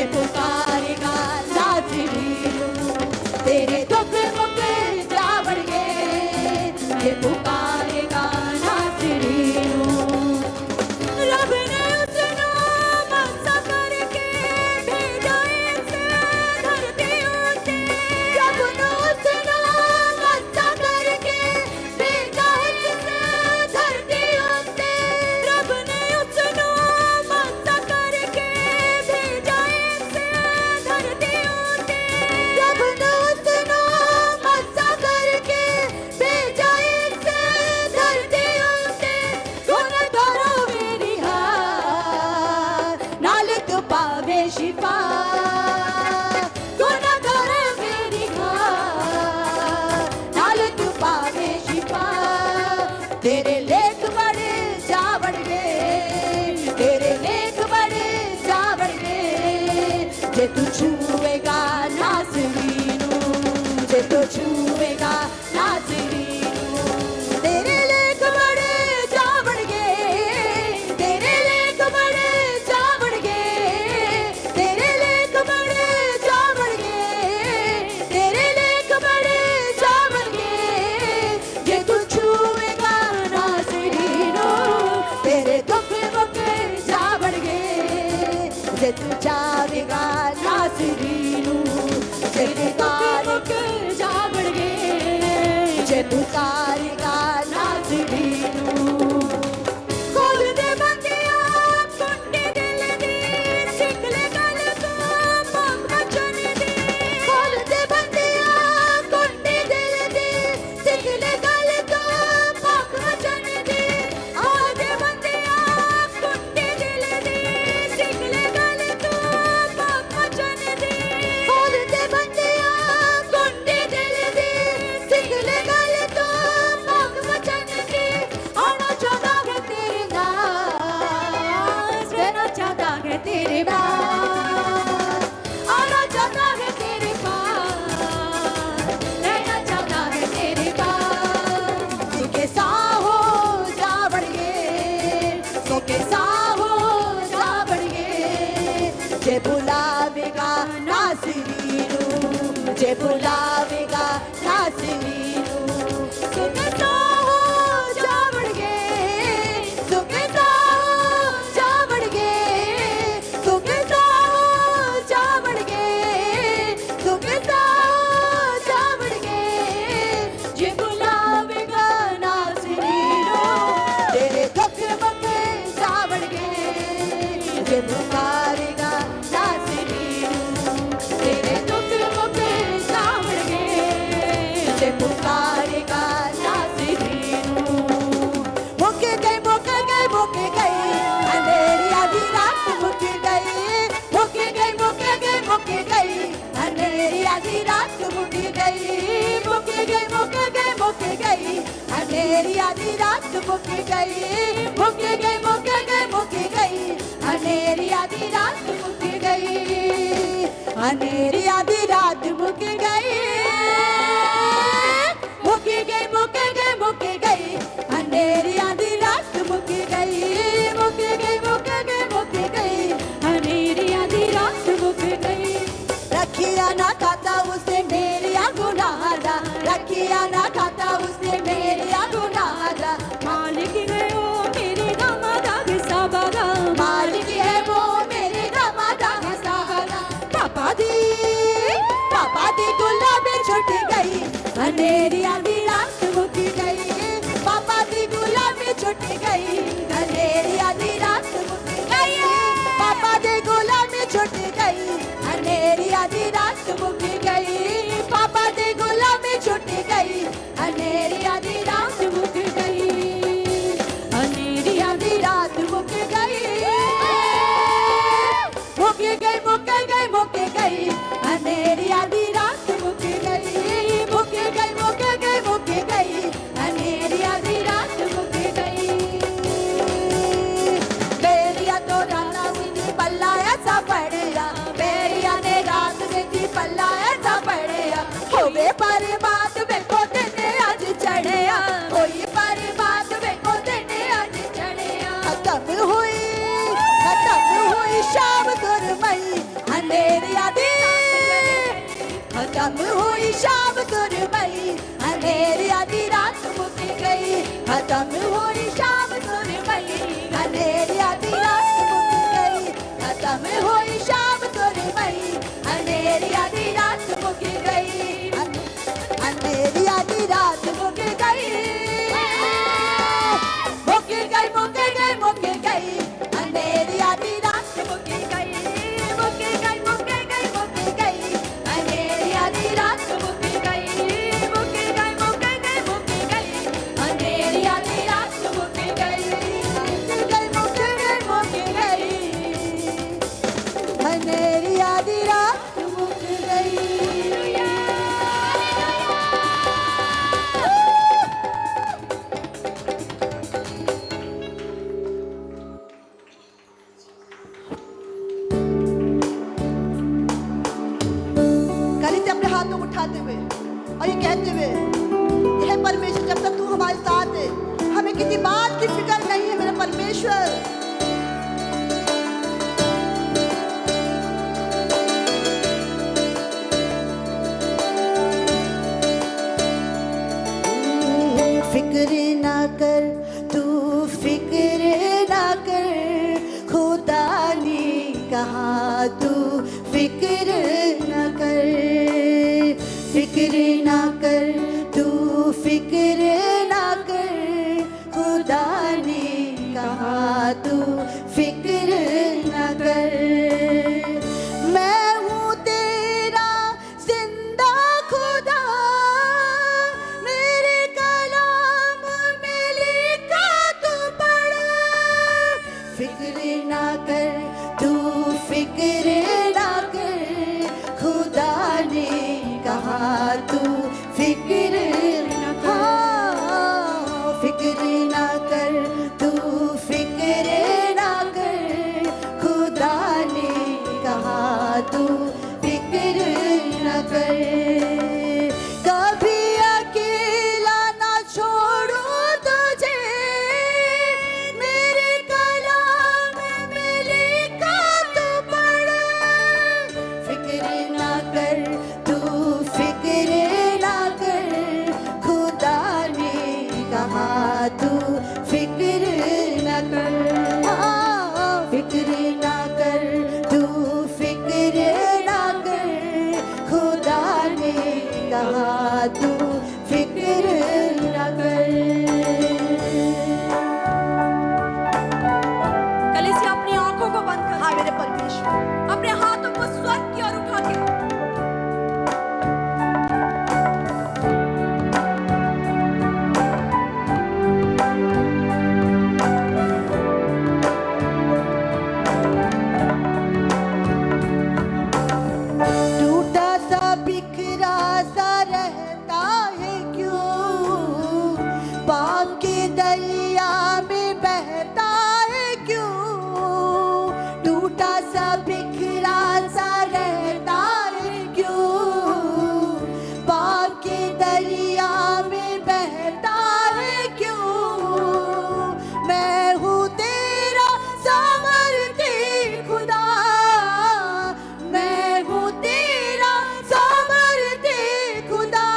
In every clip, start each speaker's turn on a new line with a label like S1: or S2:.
S1: जे पुकारेगा नाज़रीनू तेरे दुख मुक जावड़गे जे पुकारेगा नाज़रीनू
S2: रब ने उसनो मसा करके भेजा इस धरती उते
S1: रब ने उसनो मसा करके भेजा इस धरती उते
S2: रब ने उसनो मसा करके भेजा इस धरती उते
S1: रब ने उसनो मसा करके भेजा इस धरती उते गुण करो मेरी हार नाल तू पावे शिफा गुण करो मेरी हार नाल तू पावे शिफा तेरे लेख बड़े जावड़ गए तेरे लेख बड़े जावड़ गए जे तू छुएगा नाज़रीनू जे तू छुएगा नाज़रीनू तेरे लेख बड़े जावड़ गए तेरे लेख बड़े जावड़ गए तेरे लेख बड़े जावड़ गए तेरे लेख बड़े जावड़ गए जे तू छुएगा नाज़रीनू तेरे दुख मुक जावड़ गए जे तू चाहेगा नाज़रीनू तेरे दुख मुक जावड़ गए जे तू चाहेगा नाज़रीनू
S2: खोल दे बंदिया कुंडी दिल दी सिख ले गल को पाक वचन दी
S1: खोल दे बंदिया कुंडी दिल दी सिख ले गल तो पाक वचन दी
S2: आ दे बंदिया कुंडी दिल दी सिख ले गल को पाक वचन दी
S1: खोल दे बंदिया कुंडी दिल दी सिख ले गल तो पाक वचन दी आना चाहता है तेरे नाज़ रहना चाहता है तेरे पास आना चाहता है तेरे पास रहना चाहता है तेरे पास सुखे साहो जावड़ गए सुखे साहो जावड़ गए जे बुलावेगा नाज़रीनू जे बुलावेगा नाज़रीनू सुखे साहो जावड़ गए सुखे साहो जावड़ गए सुखे साहो जावड़ गए सुखे साहो जावड़ गए जे बुलावेगा नाज़रीनू तेरे दुख मुक जावड़ गए जे पुकारेगा नाज़रीनू तेरे दुख मुक जावड़ गए जे पुकारेगा नाज़रीनू मुक गई अंधेरी आधी रात मुक गई मुक गई अंधेरी आधी रात मुक गई मुक गई अंधेरी आधी रात मुक गई मुक गई अंधेरी आधी रात मुक गई अंधेरी आधी रात मुक गई मुक गई अंधेरी आधी रात मुक गई मुक गई
S2: अंधेरी आधी रात मुक गई
S1: रखिया ना खाता उसने मेरी गुनाह दा रखिया ना खाता उसने मेरी गुनाह दा
S2: मालिक है वो मेरे दामादा हिसाबादा
S1: मालिक है वो मेरे दामादा हिसाबादा पापा दी गुलाबी छुट गई अंधेरी आधी रात मुक गई पापा दी गुलाबी छुट गई अंधेरी आधी रात मुक गई पापा दी गुलाबी छुट गई अंधेरी आधी रात मुक गई पापा दी गुलाबी छुट गई अंधेरी आधी रात मुक गई अंधेरी आधी रात मुक गई मुक गई अंधेरी आधी रात मुक गई मुक गई अंधेरी आधी रात मुक गई बेरिया तो राना सिंह पल्ला ऐसा पड़ेगा बेरिया ने रात में पल्ला ऐसा पड़ेगा होवे पर बात में को दिन आज चढ़े आधी रात मुक गई, खत्म हुई शाम सुरमई, अंधेरी आधी रात मुक गई, खत्म हुई शाम सुरमई, अंधेरी आधी रात मुक गई, अंधेरी आधी रात मुक गई, मुक गई मुक गई मुक गई, अंधेरी आधी रात मुक गई, मुक गई मुक गई मुक गई, अंधेरी आधी रात मुक गई, मुक गई मुक गई मुक गई, अंधेरी आधी रात मुक गई, मुक गई मुक गई अंधेरी आधी रात मुक गई। कली से अपने हाथों को उठाते हुए और ये कहते हुए, यह परमेश्वर जब तक तू हमारे साथ है, हमें किसी बात की फिक्र नहीं है मेरे परमेश्वर। फिक्र ना कर तू, फिक्र ना कर, खुदा ने कहा तू फिक्र ना कर, फिक्र ना कर तू, फिक्र ना कर, खुदा ने कहा तू फिक्र ना कर। मैं हूँ तेरा जिंदा खुदा, मेरे कलाम में लिखा तू पढ़, फिक्र ना कर तू, फिक्र ना कर, खुदा ने कहा तू फिक्र ना कर, फिक्र ना कर तू, फिक्र ना कर, खुदा ने कहा तू फिक्र ना कर। कभी अकेला ना छोड़ू तुझे, मेरे कलाम में लिखा तू पढ़, फिक्र ना कर तू, फिक्र ना कर, खुदा ने कहा तू फिक्र ना कर, फिक्र ना कर तू, फिक्र ना कर, खुदा ने कहा तू फिक्र ना कर।
S2: कलीसिया अपनी आंखों को बंद कर,
S1: हाँ मेरे परमेश्वर,
S2: अपने हाथों को स्वर्ग की ओर उठा के
S1: टूटा सा बिखरा सा रहता है क्यों, पाप के दरिया में बहता है क्यों, टूटा सा बिखरा सा रहता है क्यों, पाप के दरिया में बहता है क्यों। मैं हूँ तेरा सामर्थी खुदा, मैं हूँ तेरा सामर्थी खुदा,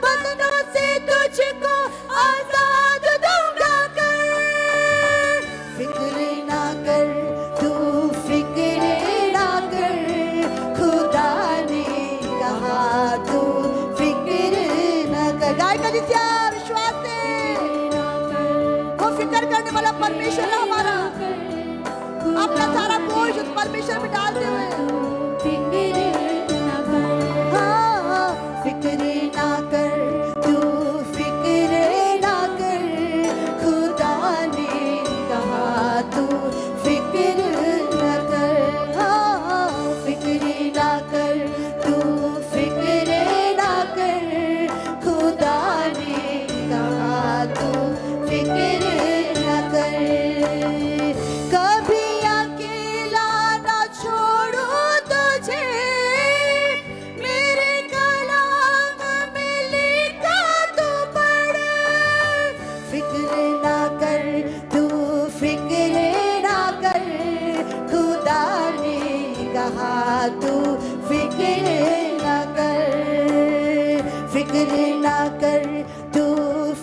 S1: बंधनों से तुझको आजाद दूंगा कर, फिक्र ना कर तू, फिक्र ना कर, खुदा ने कहा तू फिक्र ना कर। गाय कलीसिया विश्वास से, वो फिक्र करने वाला परमेश्वर है हमारा, अपना सारा बोझ उस परमेश्वर में डालते हुए, हाँ, फिक्र ना कर तू, फिक्र ना कर, खुदा ने कहा तू फिक्र ना कर, हाँ, फिक्र ना कर तू, फिक्र ना कर, खुदा ने कहा तू फिक्र ना कर। कभी अकेला ना छोड़ू तुझे, मेरे कलाम में लिखा तू पढ़, फिक्र ना कर तू, फिक्र ना कर, खुदा ने कहा तू फिक्र ना कर, फिक्र फिक्र ना कर तू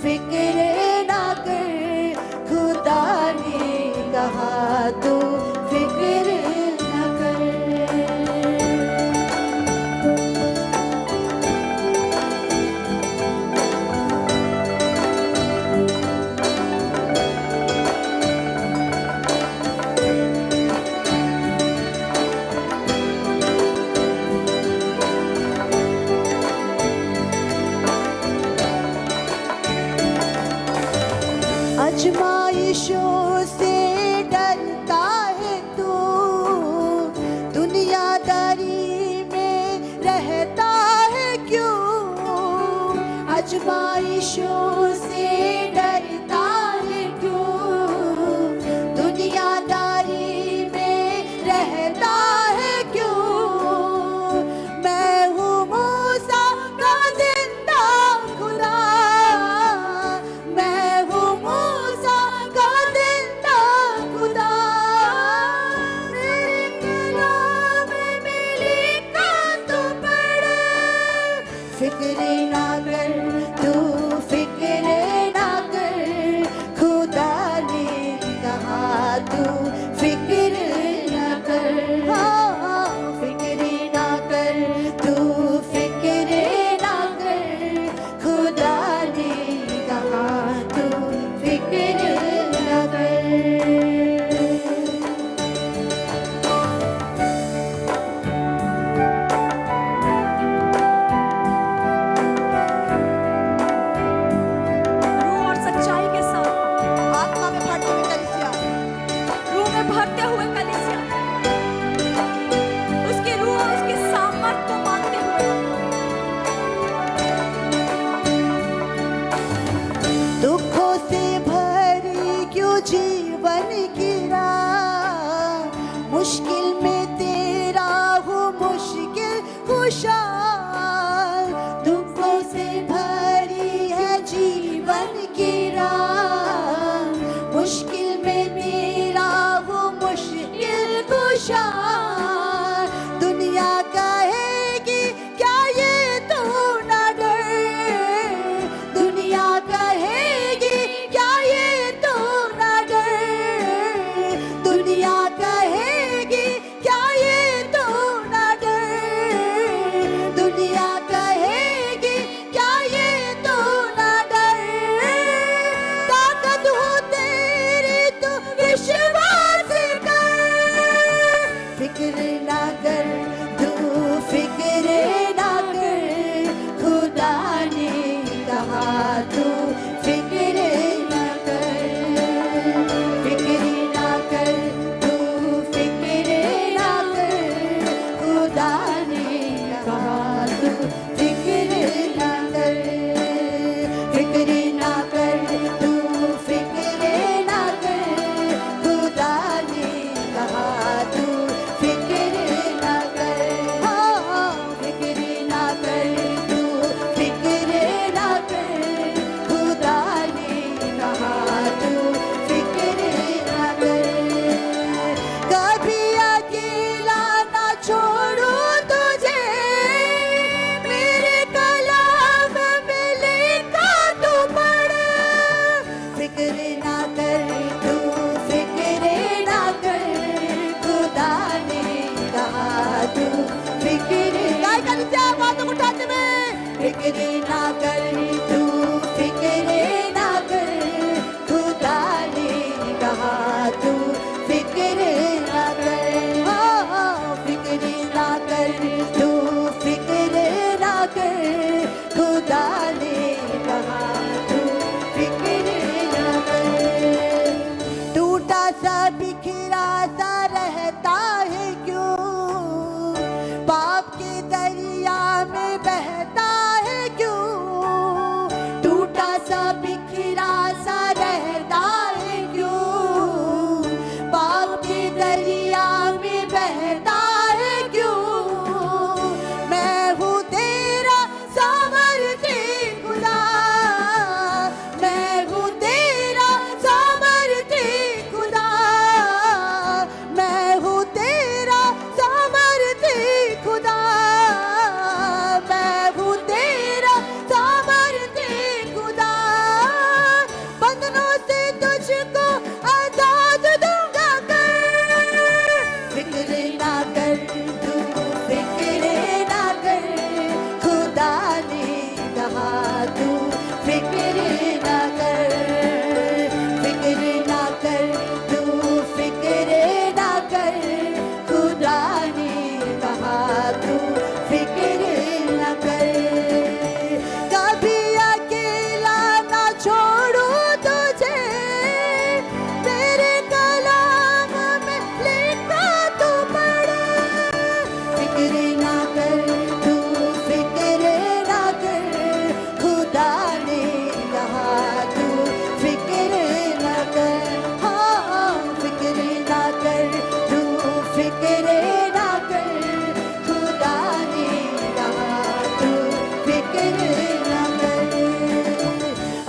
S1: फिक्र ना कर, खुदा ने कहा तू फिक्र ना कर। आजमाइशों से डरता है तू, दुनियादारी में रहता है क्यों? आजमाइशों से डरता है क्यों, दुनियादारी में रहता है क्यों? मैं हूँ मूसा का जिंदा खुदा, मैं हूँ मूसा का जिंदा खुदा, मेरे कलाम में लिखा तू पढ़। फिक्र ना कर तू फिक्र ना कर, खुदा ने कहा तू फिक्र ना कर। हाँ, फिक्र ना कर तू फिक्र ना कर, खुदा ने कहा तू फिक्र ना कर।
S2: रूह और सच्चाई के साथ,
S1: आत्मा में भरते हुए कलीसिया,
S2: रूह में भरते हुए कलीसिया, उसकी रूह और उसकी सामर्थ को मानते हुए
S1: दुखों से भरी क्यों जीवन की राह, मुश्किल में तेरा हो मुश्किल खुशहाल। दुखों से भरी है जीवन की राह, मुश्किल में तेरा हो मुश्किल खुशहाल। दुनिया कहेगी क्या ये तू ना डर, दुनिया कहेगी क्या ये तू ना डर, दुनिया कहेगी क्या ये तू ना डर, दुनिया कहेगी क्या ये तू ना डर। ताकत हो तेरी तो विश्वास कर, फिक्र ना कर तू फिक्र ना कर, खुदा ने कहा तू फिक्र ना कर। फिक्र ना कर तू फिक्र ना कर, खुदा ने कहा तू फिक्र ना कर। फिक्र ना कर तू फिक्र ना कर, खुदा ने कहा तू फिक्र ना कर। हाँ, फिक्र ना कर तू फिक्र ना कर, खुदा ने कहा तू फिक्र ना कर। कभी अकेला ना छोड़ूं तुझे, मेरे कलाम में लिखा तू पढ़। फिक्र ना कर तू फिक्र ना कर, खुदा ने कहा तू फिक्र। गाय का नीचे आवाज उठाते हुए, फिक्र ना कर तू फिक्र ना कर, खुदा ने कहा तू फिक्र ना कर। हाँ, फिक्र ना कर तू फिक्र ना कर, खुदा ने कहा तू फिक्र ना कर। टूटा सा बिखरा सा रहता है क्यों, पाप के दरिया में बहता है क्यों?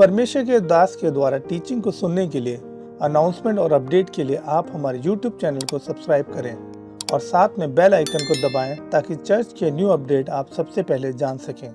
S3: परमेश्वर के दास के द्वारा टीचिंग को सुनने के लिए, अनाउंसमेंट और अपडेट के लिए आप हमारे YouTube चैनल को सब्सक्राइब करें और साथ में बेल आइकन को दबाएं ताकि चर्च के न्यू अपडेट आप सबसे पहले जान सकें।